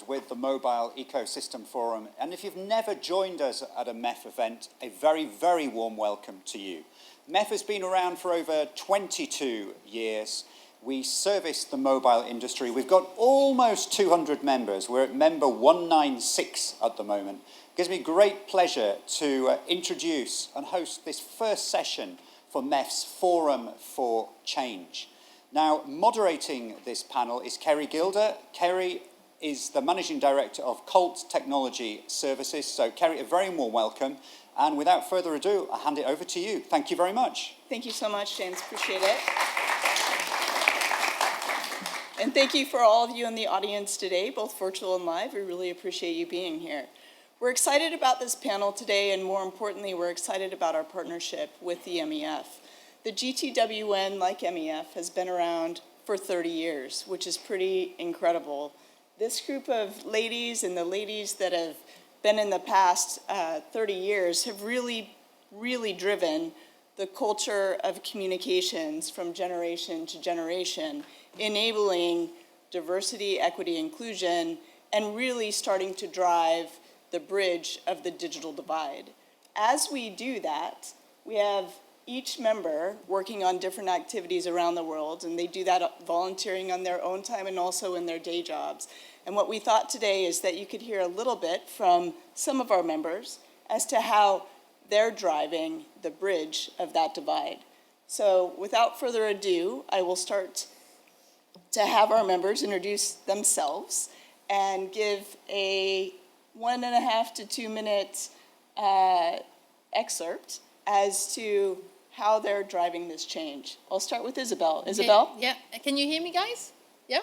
background with the Mobile Ecosystem Forum. And if you've never joined us at a MEF event, a very, very warm welcome to you. MEF has been around for over 22 years. We service the mobile industry. We've got almost 200 members. We're at member 196 at the moment. It gives me great pleasure to introduce and host this first session for MEF's Forum for Change. Now, moderating this panel is Kerry Gilder. Kerry is the Managing Director of Colt Technology Services. So, Kerry, a very warm welcome. And without further ado, I'll hand it over to you. Thank you very much. Thank you so much, James. Appreciate it. And thank you for all of you in the audience today, both virtual and live. We really appreciate you being here. We're excited about this panel today, and more importantly, we're excited about our partnership with the MEF. The GTWN, like MEF, has been around for 30 years, which is pretty incredible. This group of ladies and the ladies that have been in the past 30 years have really driven the culture of communications from generation to generation, enabling diversity, equity, inclusion, and really starting to drive the bridge of the digital divide. As we do that, we have each member working on different activities around the world, and they do that volunteering on their own time and also in their day jobs. And what we thought today is that you could hear a little bit from some of our members as to how they're driving the bridge of that divide. So without further ado, I will start to have our members introduce themselves and give a 1.5 to 2 minute excerpt as to how they're driving this change. I'll start with Isabel. Okay. Isabel? Yeah. Can you hear me, guys? Yeah?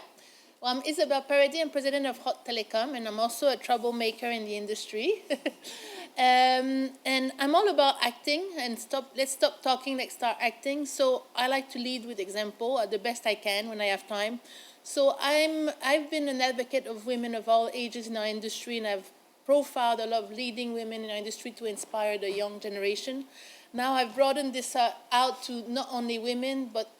Well, I'm Isabel Paradis. I'm president of Hot Telecom, and I'm also a troublemaker in the industry. And I'm all about acting, and let's stop talking, let's start acting. So I like to lead with example the best I can when I have time. So I've been an advocate of women of all ages in our industry, and I've profiled a lot of leading women in our industry to inspire the young generation. Now I've broadened this out to not only women, but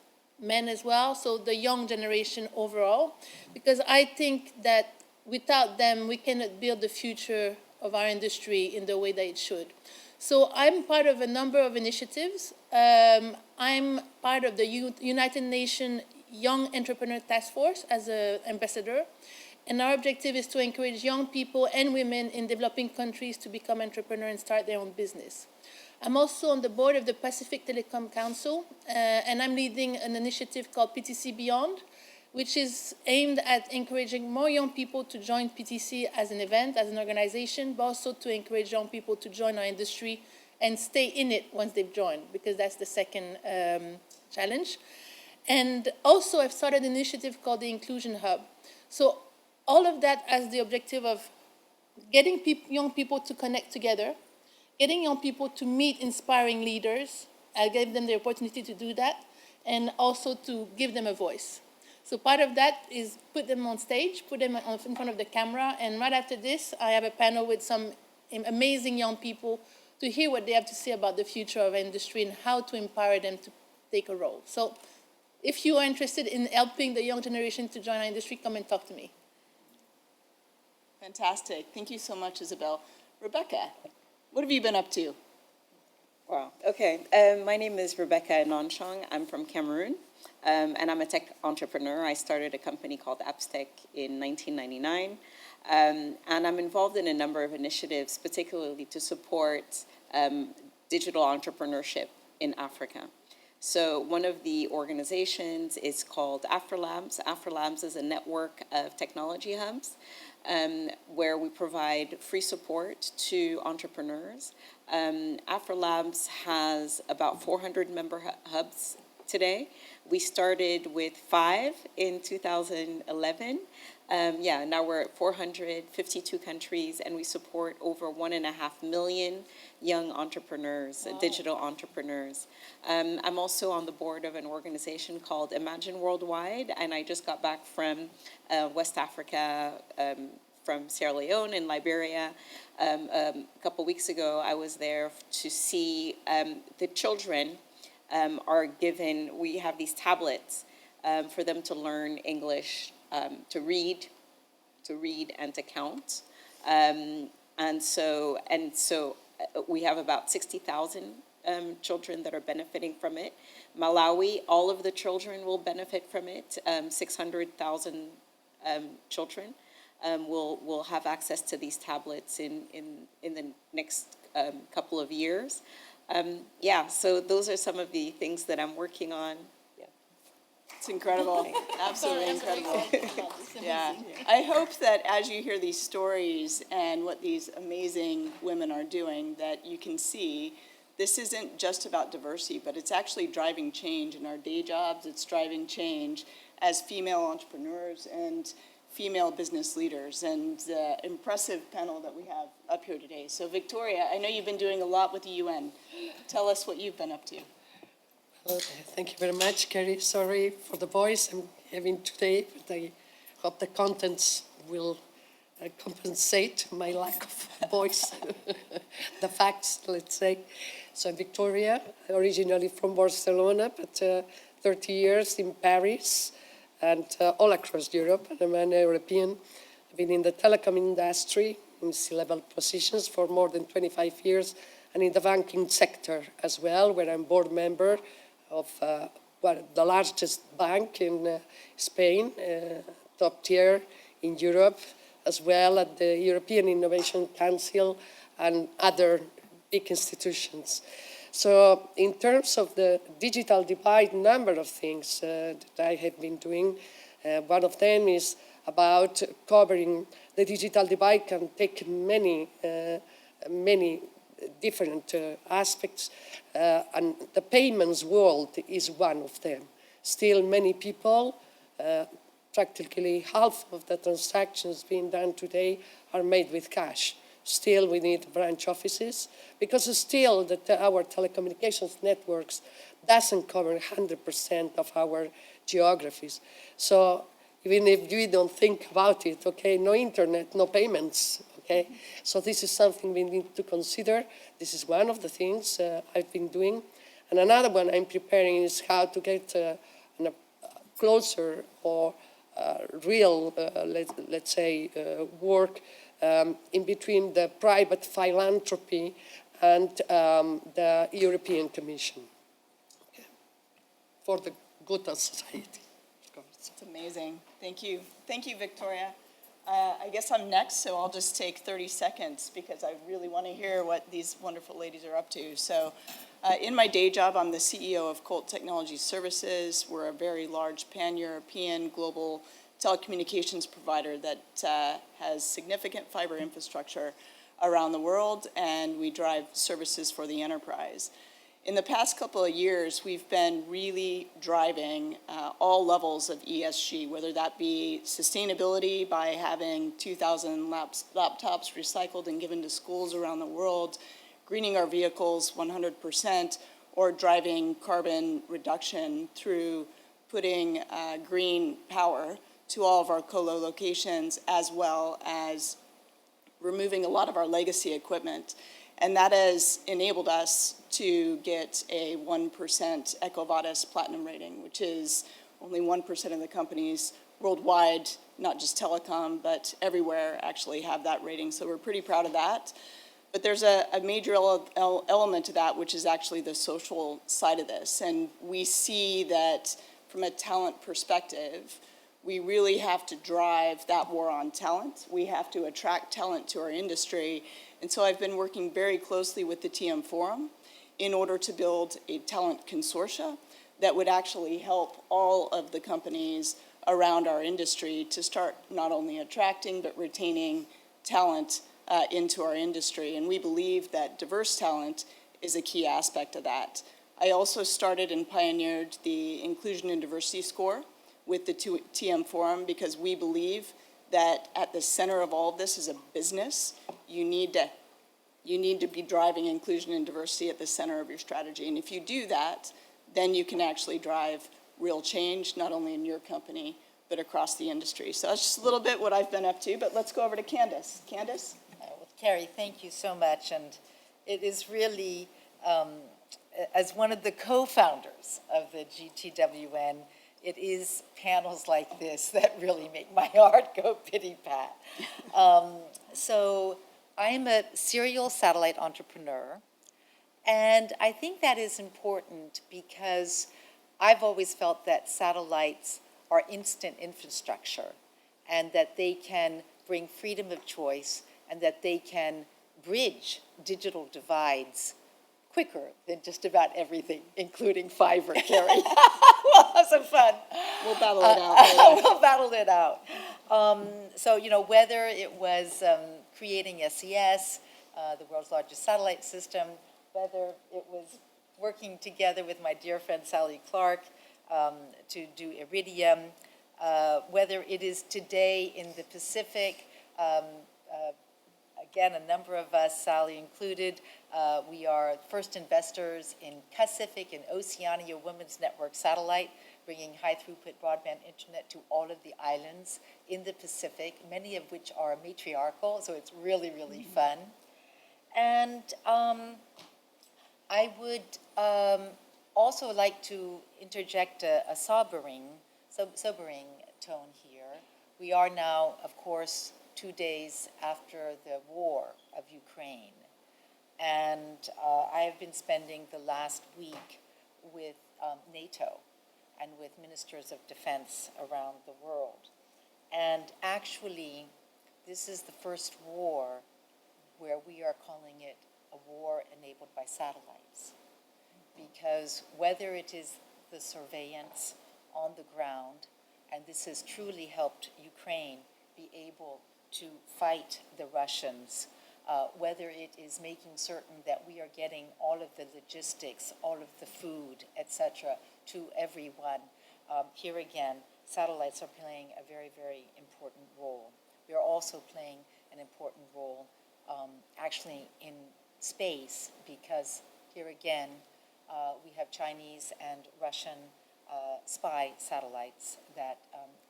men as well, so the young generation overall, because I think that without them, we cannot build the future of our industry in the way that it should. So I'm part of a number of initiatives. I'm part of the United Nations Young Entrepreneur Task Force as an ambassador. And our objective is to encourage young people and women in developing countries to become entrepreneurs and start their own business. I'm also on the board of the Pacific Telecom Council, and I'm leading an initiative called PTC Beyond, which is aimed at encouraging more young people to join PTC as an event, as an organization, but also to encourage young people to join our industry and stay in it once they've joined, because that's the second challenge. And also I've started an initiative called the Inclusion Hub. So all of that has the objective of getting young people to connect together, getting young people to meet inspiring leaders. I gave them the opportunity to do that, and also to give them a voice. So part of that is put them on stage, put them in front of the camera, and right after this, I have a panel with some amazing young people to hear what they have to say about the future of industry and how to empower them to take a role. So if you are interested in helping the young generation to join our industry, come and talk to me. Fantastic. Thank you so much, Isabel. Rebecca, what have you been up to? Wow. Okay. My name is Rebecca Nonchong. I'm from Cameroon, and I'm a tech entrepreneur. I started a company called AppsTech in 1999, and I'm involved in a number of initiatives, particularly to support digital entrepreneurship in Africa. So one of the organizations is called AfriLabs. AfriLabs is a network of technology hubs where we provide free support to entrepreneurs. AfriLabs has about 400 member hubs today. We started with 5 in 2011. Now we're at 452 countries, and we support over 1.5 million young entrepreneurs, wow, digital entrepreneurs. I'm also on the board of an organization called Imagine Worldwide, and I just got back from West Africa, from Sierra Leone and Liberia. A couple weeks ago, I was there to see the children are given, we have these tablets for them to learn English, to read, read and to count. And so we have about 60,000 children that are benefiting from it. Malawi, all of the children will benefit from it. 600,000 children will have access to these tablets in the next couple of years. So those are some of the things that I'm working on. It's incredible, absolutely I'm very incredible. excited about this. Yeah, Amazing. I hope that as you hear these stories and what these amazing women are doing, that you can see this isn't just about diversity, but it's actually driving change in our day jobs. It's driving change as female entrepreneurs and female business leaders, and the impressive panel that we have up here today. So Victoria, I know you've been doing a lot with the UN. Tell us what you've been up to. Well, thank you very much, Carrie. Sorry for the voice I'm having today, but I hope the contents will compensate my lack of voice, the facts, let's say. So I'm Victoria, originally from Barcelona, but 30 years in Paris and all across Europe. I'm an European. I've been in the telecom industry in C-level positions for more than 25 years, and in the banking sector as well, where I'm board member of the largest bank in Spain, top tier in Europe, as well at the European Innovation Council and other big institutions. So in terms of the digital divide, number of things that I have been doing, one of them is about covering the digital divide can take many different aspects, and the payments world is one of them. Still, many people, practically half of the transactions being done today are made with cash. Still, we need branch offices, because still our telecommunications networks doesn't cover 100% of our geographies. So even if you don't think about it, okay, no internet, no payments, okay? So this is something we need to consider. This is one of the things I've been doing. And another one I'm preparing is how to get a closer or real, let's say, work in between the private philanthropy and the European Commission, okay, for the good of society. It's amazing. Thank you. Thank you, Victoria. I guess I'm next, so I'll just take 30 seconds because I really want to hear what these wonderful ladies are up to. So in my day job, I'm the CEO of Colt Technology Services. We're a very large pan-European global telecommunications provider that has significant fiber infrastructure around the world, and we drive services for the enterprise. In the past couple of years, we've been really driving all levels of ESG, whether that be sustainability by having 2,000 laptops recycled and given to schools around the world, greening our vehicles 100%, or driving carbon reduction through putting green power to all of our colo locations, as well as removing a lot of our legacy equipment. And that has enabled us to get a 1% EcoVadis Platinum rating, which is only 1% of the companies worldwide, not just telecom, but everywhere actually have that rating. So we're pretty proud of that. But there's a major element to that, which is actually the social side of this. And we see that from a talent perspective, we really have to drive that war on talent. We have to attract talent to our industry. And so I've been working very closely with the TM Forum in order to build a talent consortia that would actually help all of the companies around our industry to start not only attracting but retaining talent into our industry. And we believe that diverse talent is a key aspect of that. I also started and pioneered the Inclusion and Diversity Score with the TM Forum because we believe that at the center of all of this is a business. You need to be driving inclusion and diversity at the center of your strategy. And if you do that, then you can actually drive real change, not only in your company, but across the industry. So that's just a little bit what I've been up to, but let's go over to Candace. Candace? Well, Carrie, thank you so much. And it is really, as one of the co-founders of the GTWN, it is panels like this that really make my heart go pity-pat. So I'm a serial satellite entrepreneur, and I think that is important because I've always felt that satellites are instant infrastructure and that they can bring freedom of choice and that they can bridge digital divides quicker than just about everything, including fiber, Carrie. We'll have some fun. We'll battle it out later. We'll battle it out. So, you know, whether it was creating SES, the world's largest satellite system, whether it was working together with my dear friend Sally Clark to do Iridium, whether it is today in the Pacific, again, a number of us, Sally included, we are first investors in Pacific and Oceania Women's Network Satellite, bringing high-throughput broadband internet to all of the islands in the Pacific, many of which are matriarchal, so it's really, really fun. And I would also like to interject a sobering tone here. We are now, of course, 2 days after the war of Ukraine. And I have been spending the last week with NATO and with ministers of defense around the world. And actually, this is the first war where we are calling it a war enabled by satellites. Because whether it is the surveillance on the ground, and this has truly helped Ukraine be able to fight the Russians, whether it is making certain that we are getting all of the logistics, all of the food, etc., to everyone. Here again, satellites are playing a very, very important role. We are also playing an important role actually in space, because here again, we have Chinese and Russian spy satellites that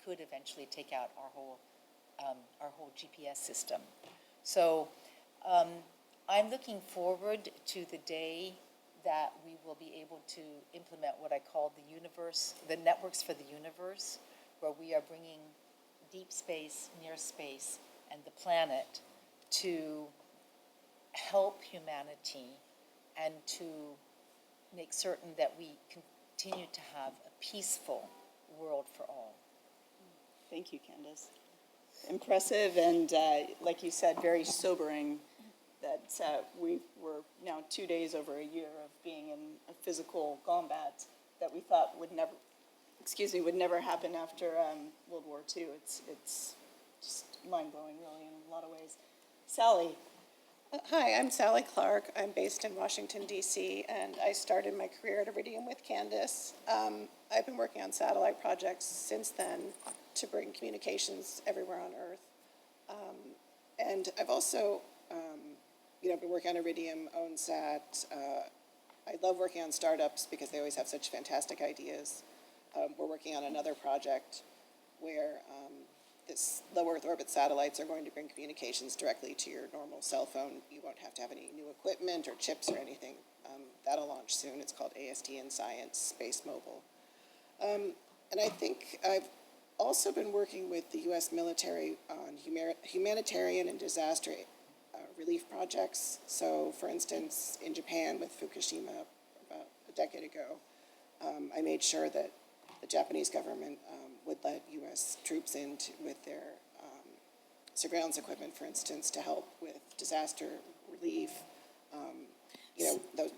could eventually take out our whole GPS system. So I'm looking forward to the day that we will be able to implement what I call the universe, the networks for the universe, where we are bringing deep space, near space, and the planet to help humanity and to make certain that we continue to have a peaceful world for all. Thank you, Candace. Impressive and, like you said, very sobering that we were now 2 days over a year of being in a physical combat that we thought would never happen after World War II. It's just mind-blowing, really, in a lot of ways. Sally. Hi, I'm Sally Clark. I'm based in Washington, D.C., and I started my career at Iridium with Candace. I've been working on satellite projects since then to bring communications everywhere on Earth. And I've also, been working on Iridium, OwnSat. I love working on startups because they always have such fantastic ideas. We're working on another project where this low Earth orbit satellites are going to bring communications directly to your normal cell phone. You won't have to have any new equipment or chips or anything. That'll launch soon. It's called AST Science Space Mobile. And I think I've also been working with the U.S. military on humanitarian and disaster relief projects. So, for instance, in Japan with Fukushima about a decade ago, I made sure that the Japanese government would let U.S. troops in with their surveillance equipment, for instance, to help with disaster relief,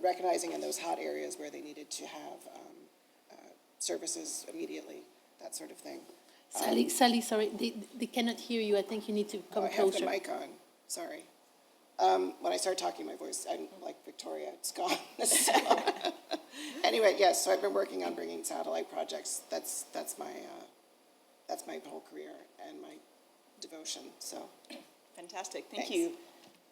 recognizing in those hot areas where they needed to have services immediately, that sort of thing. Sally, sorry, they cannot hear you. I think you need to come closer. I have the mic on, sorry. When I start talking, my voice, I'm like Victoria, it's gone. So, anyway, yes, so I've been working on bringing satellite projects. That's my whole career and my devotion, so. Fantastic, Thanks. thank you.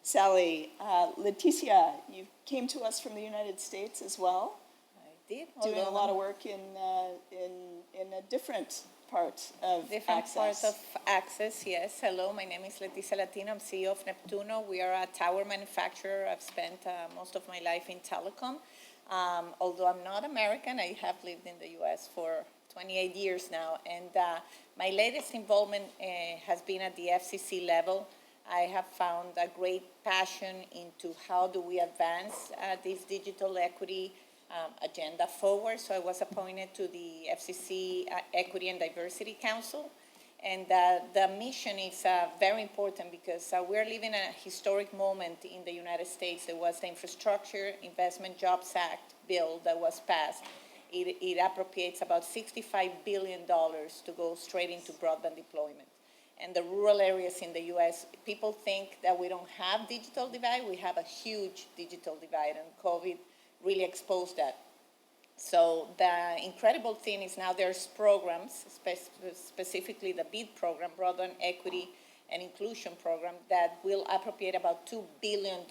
Sally, Leticia, you came to us from the United States as well, I did. doing a lot of work in a different part of Different Access. parts of Access, yes. Hello, my name is Leticia Latino. I'm CEO of Neptuno. We are a tower manufacturer. I've spent most of my life in telecom. Although I'm not American, I have lived in the U.S. for 28 years now. And my latest involvement has been at the FCC level. I have found a great passion into how do we advance this digital equity agenda forward. So I was appointed to the FCC Equity and Diversity Council. And the mission is very important because we're living a historic moment in the United States. There was the Infrastructure Investment Jobs Act bill that was passed. It appropriates about $65 billion to go straight into broadband deployment. And the rural areas in the U.S., people think that we don't have digital divide. We have a huge digital divide, and COVID really exposed that. So the incredible thing is now there's programs, specifically the BEAD program, Broadband Equity and Inclusion Program, that will appropriate about $2 billion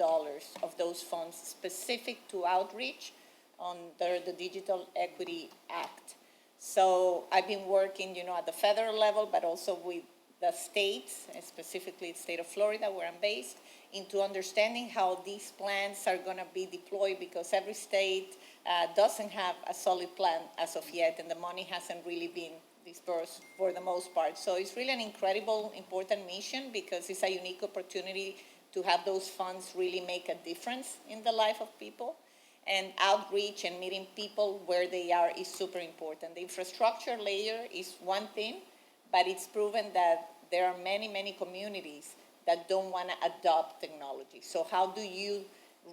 of those funds specific to outreach under the Digital Equity Act. So I've been working, at the federal level, but also with the states, specifically the state of Florida, where I'm based, into understanding how these plans are going to be deployed, because every state doesn't have a solid plan as of yet, and the money hasn't really been dispersed for the most part. So it's really an incredible, important mission, because it's a unique opportunity to have those funds really make a difference in the life of people. And outreach and meeting people where they are is super important. The infrastructure layer is one thing, but it's proven that there are many, many communities that don't want to adopt technology. So how do you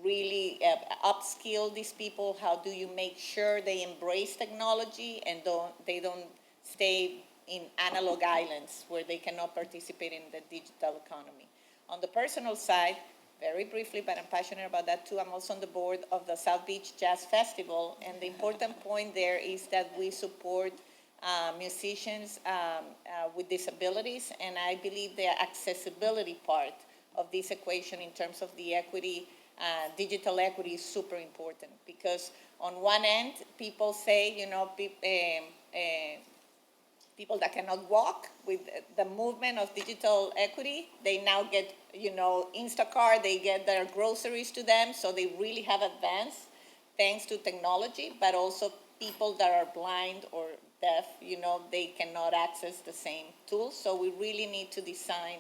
really upskill these people? How do you make sure they embrace technology and they don't stay in analog islands where they cannot participate in the digital economy? On the personal side, very briefly, but I'm passionate about that too, I'm also on the board of the South Beach Jazz Festival, and the important point there is that we support musicians with disabilities, and I believe the accessibility part of this equation in terms of the equity, digital equity, is super important, because on one end, people say, people that cannot walk, with the movement of digital equity, they now get, Instacart, they get their groceries to them, so they really have advanced thanks to technology, but also people that are blind or deaf, they cannot access the same tools. So we really need to design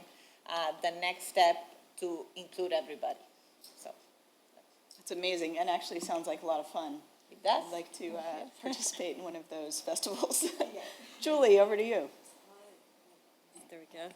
the next step to include everybody. So It's amazing, and actually sounds like a lot of fun. it does. I'd like to participate in one of those festivals. Julie, over to you. There we go.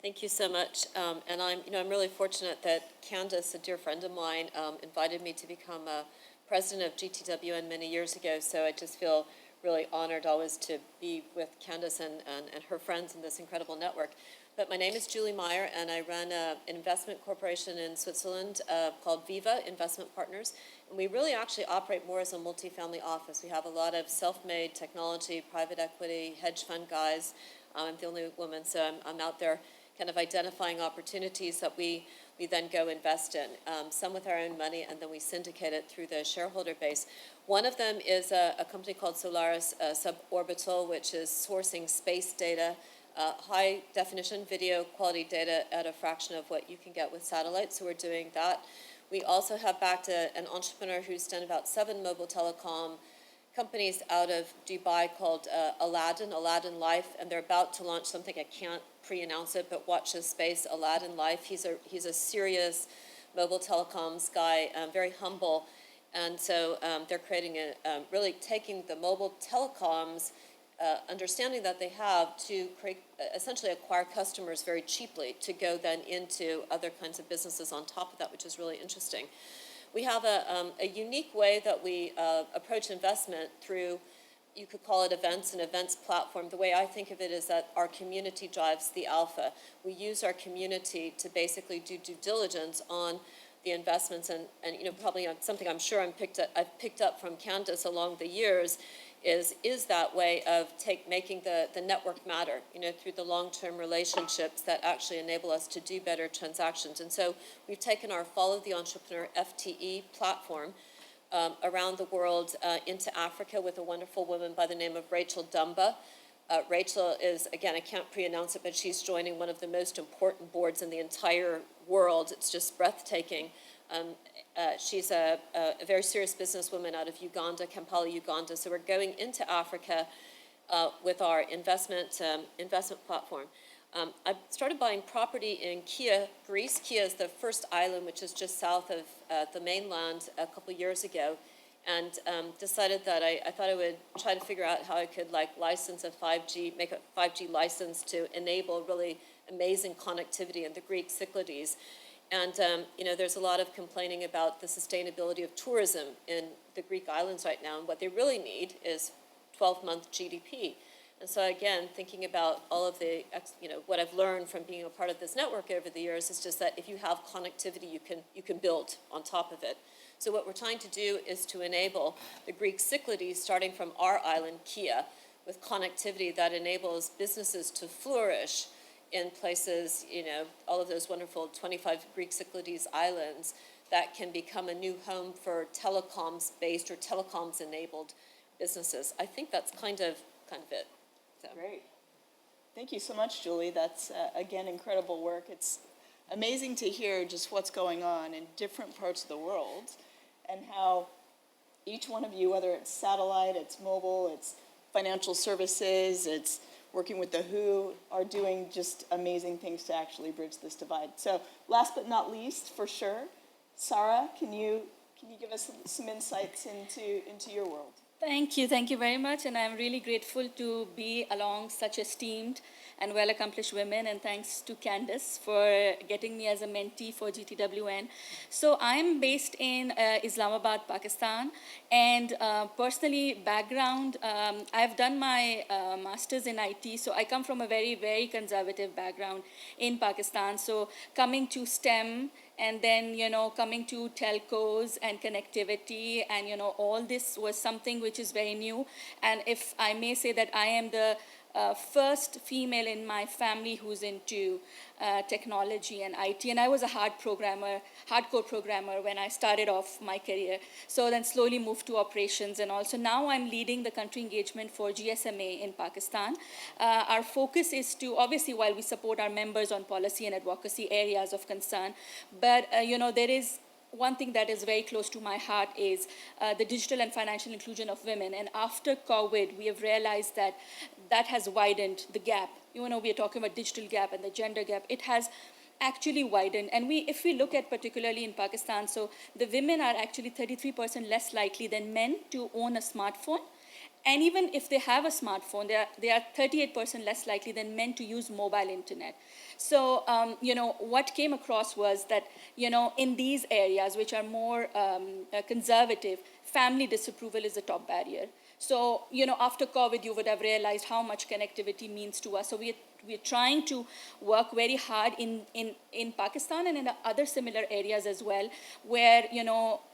Thank you so much. And I'm really fortunate that Candace, a dear friend of mine, invited me to become a president of GTWN many years ago. So I just feel really honored always to be with Candace and her friends in this incredible network. But my name is Julie Meyer, and I run an investment corporation in Switzerland called Viva Investment Partners. And we really actually operate more as a multifamily office. We have a lot of self-made technology, private equity, hedge fund guys. I'm the only woman, so I'm out there kind of identifying opportunities that we then go invest in, some with our own money, and then we syndicate it through the shareholder base. One of them is a company called Solaris Suborbital, which is sourcing space data, high definition video quality data at a fraction of what you can get with satellites, so we're doing that. We also have backed an entrepreneur who's done about 7 mobile telecom companies out of Dubai called Aladdin Life, and they're about to launch something. I can't pre-announce it, but watch this space, Aladdin Life. He's a serious mobile telecoms guy, very humble, and so they're creating really taking the mobile telecoms understanding that they have to create, essentially acquire customers very cheaply to go then into other kinds of businesses on top of that, which is really interesting. We have a unique way that we approach investment through, you could call it events, an events platform. The way I think of it is that our community drives the alpha. We use our community to basically do due diligence on the investments, and probably something I'm sure I've picked up from Candace along the years is that way of making the network matter, through the long-term relationships that actually enable us to do better transactions. And so we've taken our Follow the Entrepreneur FTE platform around the world into Africa with a wonderful woman by the name of Rachel Dumba. Rachel is, again, I can't pre-announce it, but she's joining one of the most important boards in the entire world. It's just breathtaking. She's a very serious businesswoman out of Uganda, Kampala, Uganda. So we're going into Africa with our investment platform. I started buying property in Kia, Greece. Kia is the first island, which is just south of the mainland, a couple years ago, and decided that I thought I would try to figure out how I could license a 5G, make a 5G license to enable really amazing connectivity in the Greek Cyclades. And there's a lot of complaining about the sustainability of tourism in the Greek islands right now, and what they really need is 12-month GDP. And so again, thinking about all of the, what I've learned from being a part of this network over the years is just that if you have connectivity, you can build on top of it. So what we're trying to do is to enable the Greek Cyclades, starting from our island, Kia, with connectivity that enables businesses to flourish in places, all of those wonderful 25 Greek Cyclades islands that can become a new home for telecoms-based or telecoms-enabled businesses. I think that's kind of it. So. Great. Thank you so much, Julie. That's, again, incredible work. It's amazing to hear just what's going on in different parts of the world and how each one of you, whether it's satellite, it's mobile, it's financial services, it's working with the WHO, are doing just amazing things to actually bridge this divide. So last but not least, for sure, Sarah, can you give us some insights into your world? Thank you very much, and I'm really grateful to be along such esteemed and well-accomplished women, and thanks to Candice for getting me as a mentee for GTWN. So I'm based in Islamabad, Pakistan, and personally, background, I've done my master's in IT, so I come from a very, very conservative background in Pakistan. So coming to STEM, and then, coming to telcos and connectivity, and, all this was something which is very new. And if I may say that I am the first female in my family who's into technology and IT. And I was a hardcore programmer when I started off my career. So then slowly moved to operations, and also now I'm leading the country engagement for GSMA in Pakistan. Our focus is to, obviously, while we support our members on policy and advocacy areas of concern, but there is one thing that is very close to my heart is the digital and financial inclusion of women. And after COVID, we have realized that has widened the gap. We are talking about digital gap and the gender gap. It has actually widened. And if we look at particularly in Pakistan, so the women are actually 33% less likely than men to own a smartphone. And even if they have a smartphone, they are 38% less likely than men to use mobile internet. So, what came across was that, in these areas which are more conservative, family disapproval is a top barrier. So, after COVID, you would have realized how much connectivity means to us. So we're trying to work very hard in Pakistan and in other similar areas as well, where,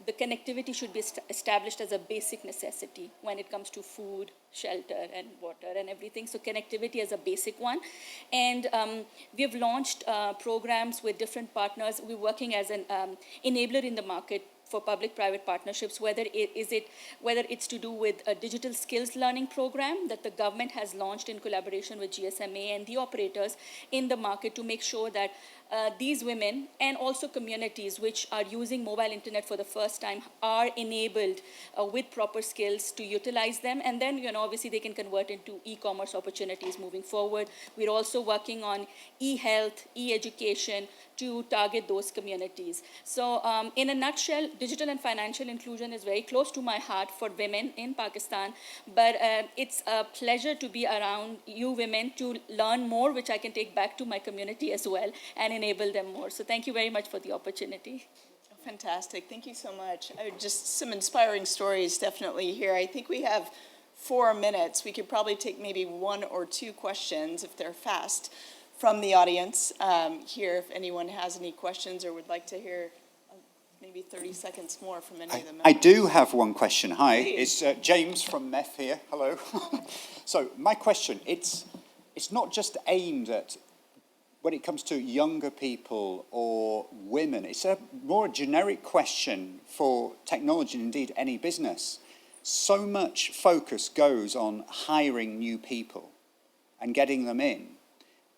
the connectivity should be established as a basic necessity when it comes to food, shelter, and water and everything. So connectivity is a basic one. And we've launched programs with different partners. We're working as an enabler in the market for public-private partnerships, whether it's to do with a digital skills learning program that the government has launched in collaboration with GSMA and the operators in the market to make sure that these women and also communities which are using mobile internet for the first time are enabled with proper skills to utilize them. And then, obviously they can convert into e-commerce opportunities moving forward. We're also working on e-health, e-education to target those communities. So in a nutshell, digital and financial inclusion is very close to my heart for women in Pakistan, but it's a pleasure to be around you women to learn more, which I can take back to my community as well and enable them more. So thank you very much for the opportunity. Fantastic. Thank you so much. Just some inspiring stories definitely here. I think we have 4 minutes. We could probably take maybe 1 or 2 questions if they're fast from the audience here, if anyone has any questions or would like to hear maybe 30 seconds more from any of the members. I do have one question. Hi, Please. it's James from MEF here. Hello. So my question, it's not just aimed at when it comes to younger people or women. It's a more generic question for technology and indeed any business. So much focus goes on hiring new people and getting them in.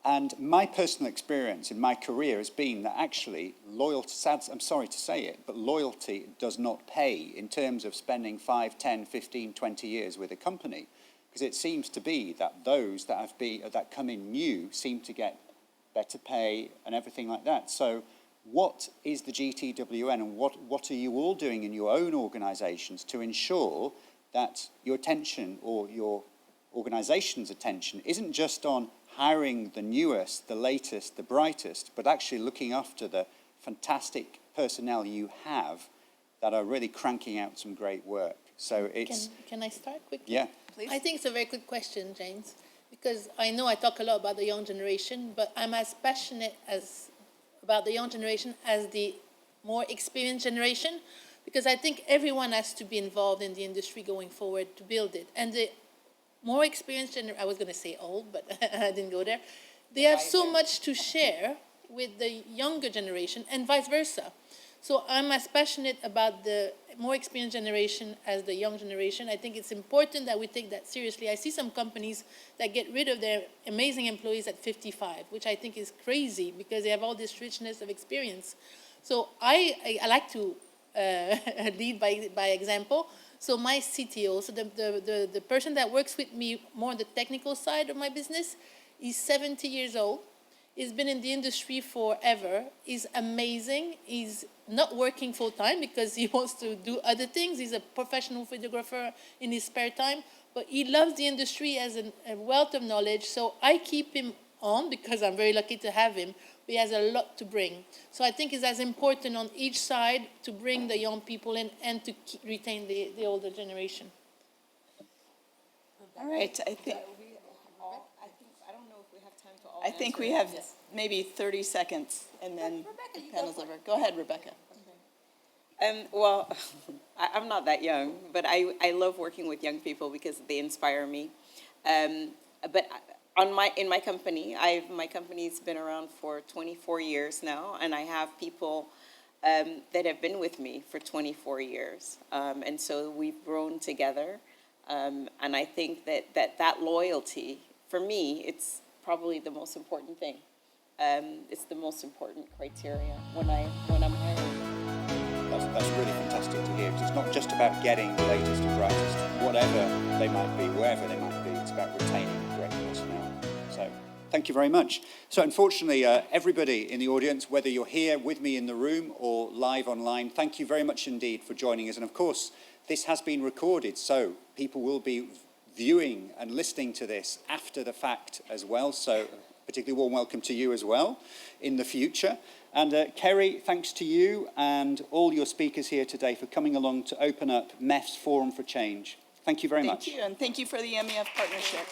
And my personal experience in my career has been that actually loyalty, I'm sorry to say it, but loyalty does not pay in terms of spending 5, 10, 15, 20 years with a company. Because it seems to be that those that come in new seem to get better pay and everything like that. So what is the GTWN, and what are you all doing in your own organisations to ensure that your attention, or your organisation's attention, isn't just on hiring the newest, the latest, the brightest, but actually looking after the fantastic personnel you have that are really cranking out some great work? So it's... Can I start quickly? Yeah. Please. I think it's a very good question, James, because I know I talk a lot about the young generation, but I'm as passionate about the young generation as the more experienced generation, because I think everyone has to be involved in the industry going forward to build it. And the more experienced generation, I was going to say old, but I didn't go there, they have so much to share with the younger generation and vice versa. So I'm as passionate about the more experienced generation as the young generation. I think it's important that we take that seriously. I see some companies that get rid of their amazing employees at 55, which I think is crazy because they have all this richness of experience. So I like to lead by example. So my CTO, so the person that works with me more on the technical side of my business, is 70 years old. He's been in the industry forever. He's amazing. He's not working full time because he wants to do other things. He's a professional photographer in his spare time, but he loves the industry, has a wealth of knowledge. So I keep him on because I'm very lucky to have him. But he has a lot to bring. So I think it's as important on each side to bring the young people in and to retain the older generation. All right, I think we have maybe 30 seconds, and then the panel's over. Go ahead, Rebecca. Well, I'm not that young, but I love working with young people because they inspire me. But in my company, my company's been around for 24 years now, and I have people that have been with me for 24 years. And so we've grown together. And I think that loyalty, for me, it's probably the most important thing. It's the most important criteria when I'm hiring. That's really fantastic to hear, because it's not just about getting the latest and brightest, whatever they might be, wherever they might be. It's about retaining great personnel. So thank you very much. So unfortunately, everybody in the audience, whether you're here with me in the room or live online, thank you very much indeed for joining us. And of course, this has been recorded, so people will be viewing and listening to this after the fact as well. So particularly warm welcome to you as well in the future. And Kerry, thanks to you and all your speakers here today for coming along to open up MEF's Forum for Change. Thank you very much. Thank you, and thank you for the MEF partnership.